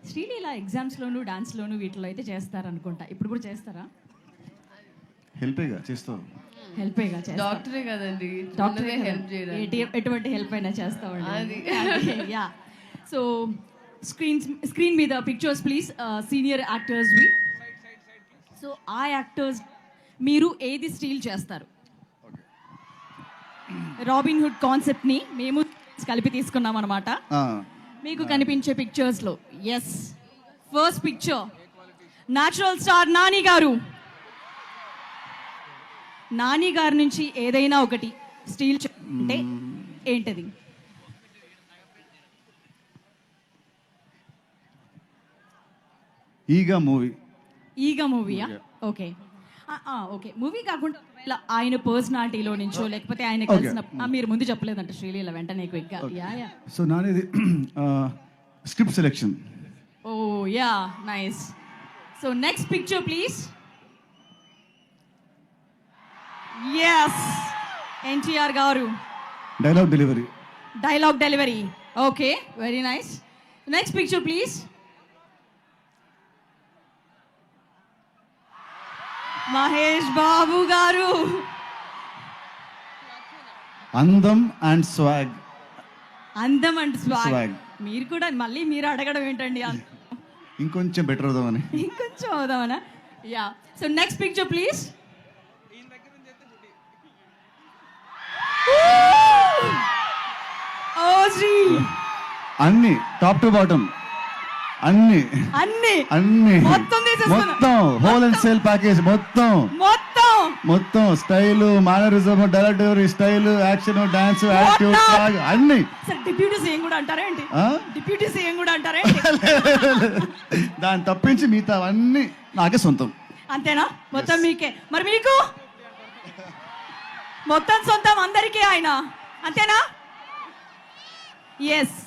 శ్రీలీల ఎగ్జామ్స్లోను డాన్స్లోను వీటిలో అయితే చేస్తారనుకుంటా. ఇప్పుడు కూడా చేస్తారా? హెల్పేగా చేస్తాం. హెల్పేగా చేస్తారు. డాక్టరే కదండి, డాక్టరే హెల్ప్ చేయడానికి. ఎటువంటి హెల్ప్ అయినా చేస్తామండి. అది. యా. సో స్క్రీన్ మీద పిక్చర్స్ ప్లీజ్, సీనియర్ యాక్టర్స్వి. సో ఆ యాక్టర్స్ మీరు ఏది స్టీల్ చేస్తారు? రాబిన్ హుడ్ కాన్సెప్ట్ని మేము కలిపి తీసుకున్నాం అనమాట. మీకు కనిపించే పిక్చర్స్లో yes, first picture natural star Nani garu. Nani గారి నుంచి ఏదైనా ఒకటి స్టీల్ అంటే ఏంటది? ఈగా మూవీ. ఈగా మూవీయా? Okay okay. మూవీ కాకుండా ఒకవేళ ఆయన పర్సనాలిటీలో నుంచో లేకపోతే ఆయన కలిసిన మీరు ముందు చెప్పలేదంట శ్రీలీల వెంటనే క్విక్గా. Yeah yeah. సో నానేది script selection. Oh yeah, nice. So next picture please. Yes, NTR garu. Dialogue delivery. Dialogue delivery. Okay, very nice. Next picture please. Mahesh Babu garu. అందం అండ్ స్వాగ్. అందం అండ్ స్వాగ్. Swag. మీరు కూడా మళ్ళీ మీరు అడగడం ఏంటండి? ఇంకొంచెం బెటర్ అవుదామని. ఇంకొంచెం అవుదామనా? Yeah. So next picture please. OG. అన్ని టాప్ టు బాటమ్ అన్ని అన్ని అన్ని మొత్తం తీసేసుకున్నా. మొత్తం హోల్ అండ్ సేల్ ప్యాకేజ్ మొత్తం మొత్తం మొత్తం style, mannerism, dialogue delivery, style, action, dance, attitude, swag అన్ని. సార్ డిప్యూటీ సీఎం కూడా అంటారా ఏంటి? ఆ? డిప్యూటీ సీఎం కూడా అంటారా ఏంటి? దాన్ని తప్పించి మిగతా అన్ని నాకే సొంతం. అంతేనా? మొత్తం మీకే. మరి మీకు మొత్తం సొంతం అందరికీ ఆయన, అంతేనా? ఎస్.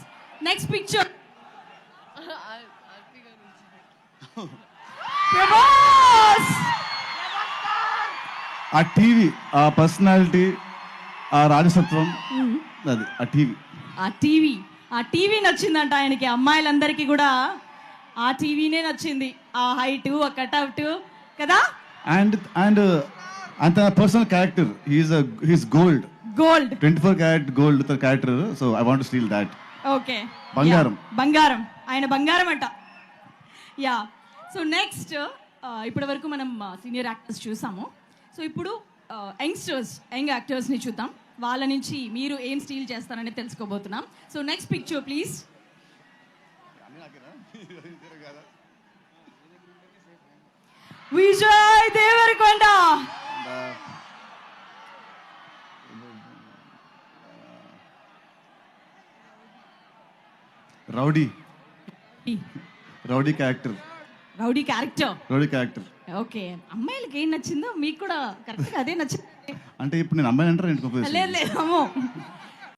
Next picture. ప్రభాస్. ఆ టీవీ, ఆ పర్సనాలిటీ, ఆ రాజసత్వం, అది ఆ టీవీ. ఆ టీవీ నచ్చిందంట ఆయనకి. అమ్మాయిలందరికీ కూడా ఆ టీవీనే నచ్చింది. ఆ హైట్, ఆ కట్అవుట్ కదా. అండ్ అండ్ అంత personal character, he's gold. 24 carat gold character. So I want to steal that. Okay. బంగారం. బంగారం. ఆయన బంగారం అంట. యా. సో నెక్స్ట్, ఇప్పటి వరకు మనం సీనియర్ యాక్టర్స్ చూసాము. సో ఇప్పుడు యంగ్ యాక్టర్స్ని చూద్దాం. వాళ్ళ నుంచి మీరు ఏం స్టీల్ చేస్తారని తెలుసుకోబోతున్నాం. So next picture please. Vijay Deverakonda. Rowdy character. Okay. అమ్మాయిలకి ఏం నచ్చిందో మీకు కూడా కరెక్ట్గా అదే నచ్చింది. అంటే ఇప్పుడు నేను అమ్మాయి అంటారా? లేదు లేదు, అమ్మో.